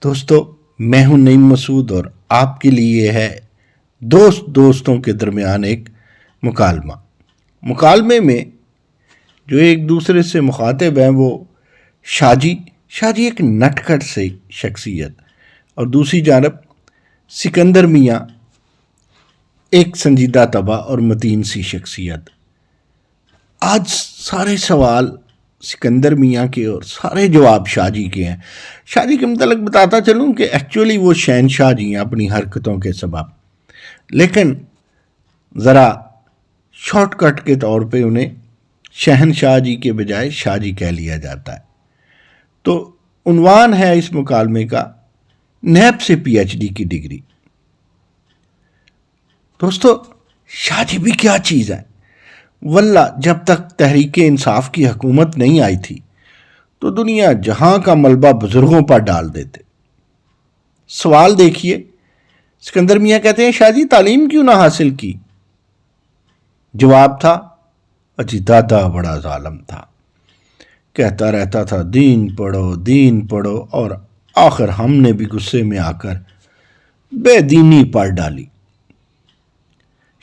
دوستو، میں ہوں نعیم مسعود اور آپ کے لیے ہے دوستوں کے درمیان ایک مکالمے میں جو ایک دوسرے سے مخاطب ہیں وہ شاجی ایک نٹ کھٹ سے شخصیت اور دوسری جانب سکندر میاں ایک سنجیدہ طبع اور متین سی شخصیت۔ آج سارے سوال سکندر میاں کے اور سارے جواب شاہ جی کے ہیں۔ شاہ جی کے متعلق بتاتا چلوں کہ ایکچولی وہ شہنشاہ جی ہیں اپنی حرکتوں کے سبب، لیکن ذرا شارٹ کٹ کے طور پہ انہیں شہنشاہ جی کے بجائے شاہ جی کہہ لیا جاتا ہے۔ تو عنوان ہے اس مکالمے کا نیب سے پی ایچ ڈی کی ڈگری۔ دوستو، شاہ جی بھی کیا چیز ہے واللہ، جب تک تحریک انصاف کی حکومت نہیں آئی تھی تو دنیا جہاں کا ملبہ بزرگوں پر ڈال دیتے۔ سوال دیکھیے، سکندر میاں کہتے ہیں شاہ جی تعلیم کیوں نہ حاصل کی؟ جواب تھا، اجی دادا بڑا ظالم تھا، کہتا رہتا تھا دین پڑھو، اور آخر ہم نے بھی غصے میں آ کر بے دینی پڑھ ڈالی۔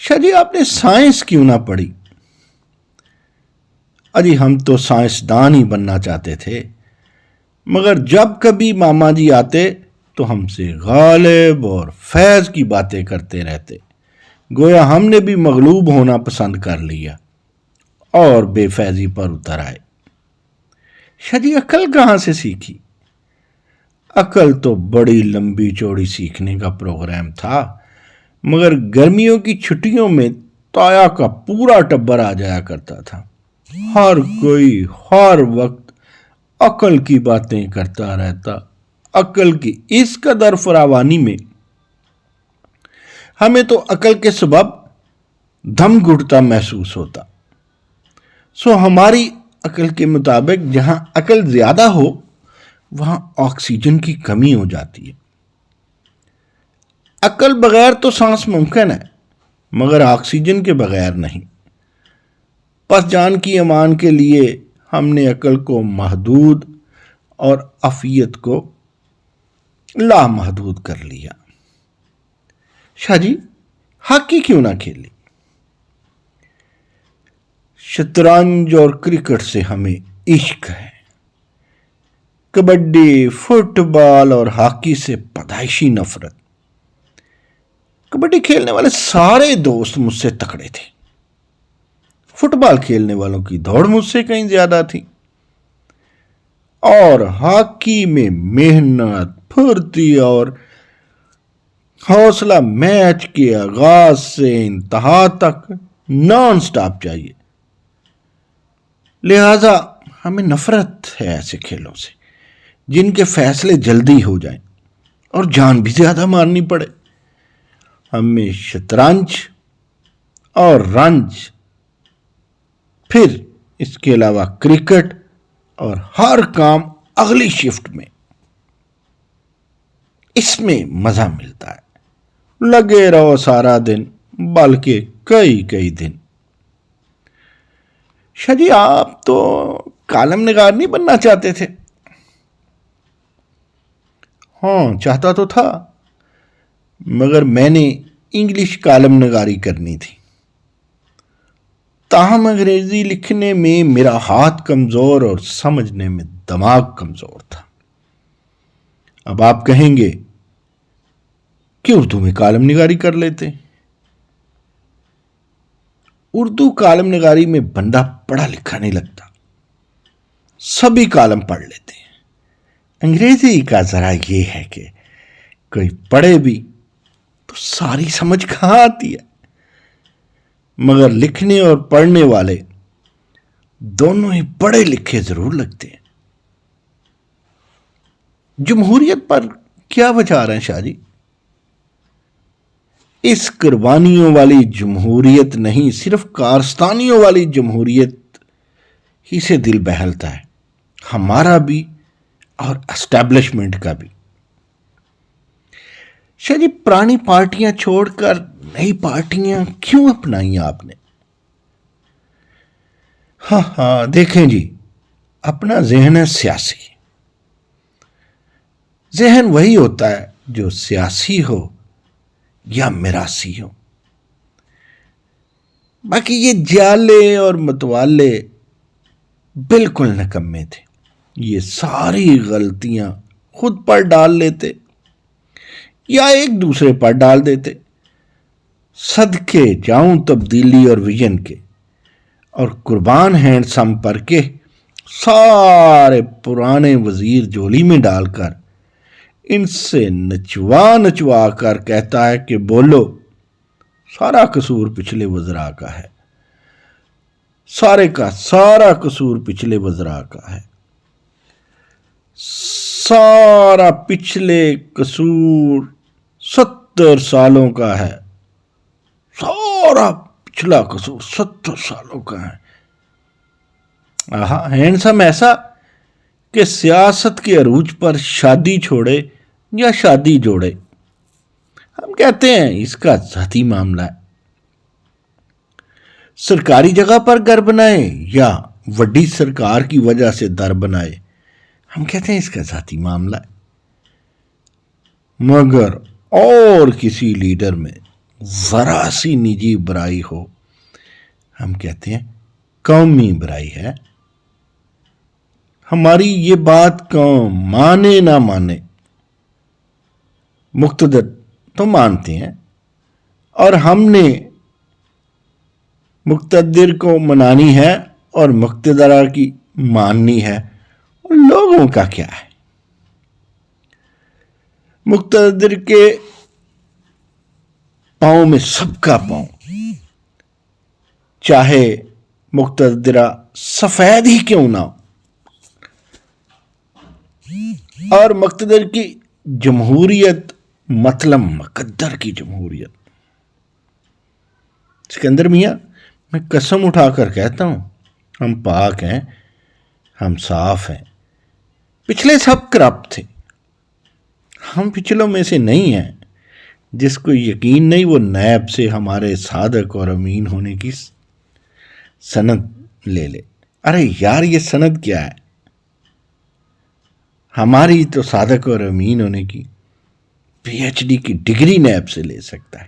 شاہ جی آپ نے سائنس کیوں نہ پڑھی؟ اجی ہم تو سائنسدان ہی بننا چاہتے تھے، مگر جب کبھی ماما جی آتے تو ہم سے غالب اور فیض کی باتیں کرتے رہتے، گویا ہم نے بھی مغلوب ہونا پسند کر لیا اور بے فیضی پر اتر آئے۔ شاہ جی عقل کہاں سے سیکھی؟ عقل تو بڑی لمبی چوڑی سیکھنے کا پروگرام تھا، مگر گرمیوں کی چھٹیوں میں تایا کا پورا ٹبر آ جایا کرتا تھا۔ ہر کوئی ہر وقت عقل کی باتیں کرتا رہتا۔ عقل کی اس قدر فراوانی میں ہمیں تو عقل کے سبب دم گھٹتا محسوس ہوتا۔ سو ہماری عقل کے مطابق جہاں عقل زیادہ ہو وہاں آکسیجن کی کمی ہو جاتی ہے۔ عقل بغیر تو سانس ممکن ہے، مگر آکسیجن کے بغیر نہیں۔ پس جان کی امان کے لیے ہم نے عقل کو محدود اور عافیت کو لامحدود کر لیا۔ شاہ جی ہاکی کیوں نہ کھیلی؟ شطرنج اور کرکٹ سے ہمیں عشق ہے، کبڈی، فٹ بال اور ہاکی سے پیدائشی نفرت۔ کبڈی کھیلنے والے سارے دوست مجھ سے تکڑے تھے، فٹ بال کھیلنے والوں کی دوڑ مجھ سے کہیں زیادہ تھی، اور ہاکی میں محنت، پھرتی اور حوصلہ میچ کے آغاز سے انتہا تک نان سٹاپ چاہیے۔ لہذا ہمیں نفرت ہے ایسے کھیلوں سے جن کے فیصلے جلدی ہو جائیں اور جان بھی زیادہ مارنی پڑے۔ ہمیں شطرنج اور رنج، پھر اس کے علاوہ کرکٹ اور ہر کام اگلی شفٹ میں، اس میں مزہ ملتا ہے۔ لگے رہو سارا دن، بلکہ کئی دن۔ شاہ جی آپ تو کالم نگار نہیں بننا چاہتے تھے؟ ہاں چاہتا تو تھا، مگر میں نے انگلش کالم نگاری کرنی تھی، تاہم انگریزی لکھنے میں میرا ہاتھ کمزور اور سمجھنے میں دماغ کمزور تھا۔ اب آپ کہیں گے کہ اردو میں کالم نگاری کر لیتے۔ اردو کالم نگاری میں بندہ پڑھا لکھا نہیں لگتا، سبھی کالم پڑھ لیتے ہیں۔ انگریزی کا ذرا یہ ہے کہ کوئی پڑھے بھی تو ساری سمجھ کہاں آتی ہے، مگر لکھنے اور پڑھنے والے دونوں ہی پڑھے لکھے ضرور لگتے ہیں۔ جمہوریت پر کیا بچار ہیں شاہ جی؟ اس قربانیوں والی جمہوریت نہیں، صرف کارستانیوں والی جمہوریت ہی سے دل بہلتا ہے، ہمارا بھی اور اسٹیبلشمنٹ کا بھی۔ شاہ جی پرانی پارٹیاں چھوڑ کر نئی پارٹیاں کیوں اپنائیں آپ نے؟ ہاں دیکھیں جی، اپنا ذہن ہے سیاسی، ذہن وہی ہوتا ہے جو سیاسی ہو یا میراثی ہو. باقی یہ جالے اور متوالے بالکل نکمے تھے. یہ ساری غلطیاں خود پر ڈال لیتے یا ایک دوسرے پر ڈال دیتے. صدقے جاؤں تبدیلی اور ویژن کے، اور قربان ہینڈسم پر کے سارے پرانے وزیر جولی میں ڈال کر ان سے نچوا کر کہتا ہے کہ بولو، سارا قصور پچھلے وزراء کا ہے. سارا قصور پچھلے وزراء کا ہے. سارا پچھلے قصور 70 سالوں کا ہے. سارا پچھلا قصور 70 سالوں کا ہے. ہینڈسم ایسا کہ سیاست کے عروج پر شادی چھوڑے یا شادی جوڑے. ہم کہتے ہیں اس کا ذاتی معاملہ ہے. سرکاری جگہ پر گھر بنائے یا وڈی سرکار کی وجہ سے در بنائے، ہم کہتے ہیں اس کا ذاتی معاملہ ہے. مگر اور کسی لیڈر میں ذرا سی نجی برائی ہو، ہم کہتے ہیں قومی برائی ہے. ہماری یہ بات قوم مانے نہ مانے، مقتدر تو مانتے ہیں، اور ہم نے مقتدر کو منانی ہے اور مقتدرہ کی ماننی ہے. اور لوگوں کا کیا ہے؟ مقتدر کے پاؤں میں سب کا پاؤں، چاہے مقتدرہ سفید ہی کیوں نہ ہو. اور مقتدر کی جمہوریت مطلب مقدر کی جمہوریت. سکندر میاں، میں قسم اٹھا کر کہتا ہوں، ہم پاک ہیں، ہم صاف ہیں. پچھلے سب کرپٹ تھے. ہم پچھلوں میں سے نہیں ہیں. جس کو یقین نہیں وہ نیب سے ہمارے صادق اور امین ہونے کی سند لے لے. ارے یار، یہ سند کیا ہے؟ ہماری تو صادق اور امین ہونے کی PhD کی ڈگری نیب سے لے سکتا ہے.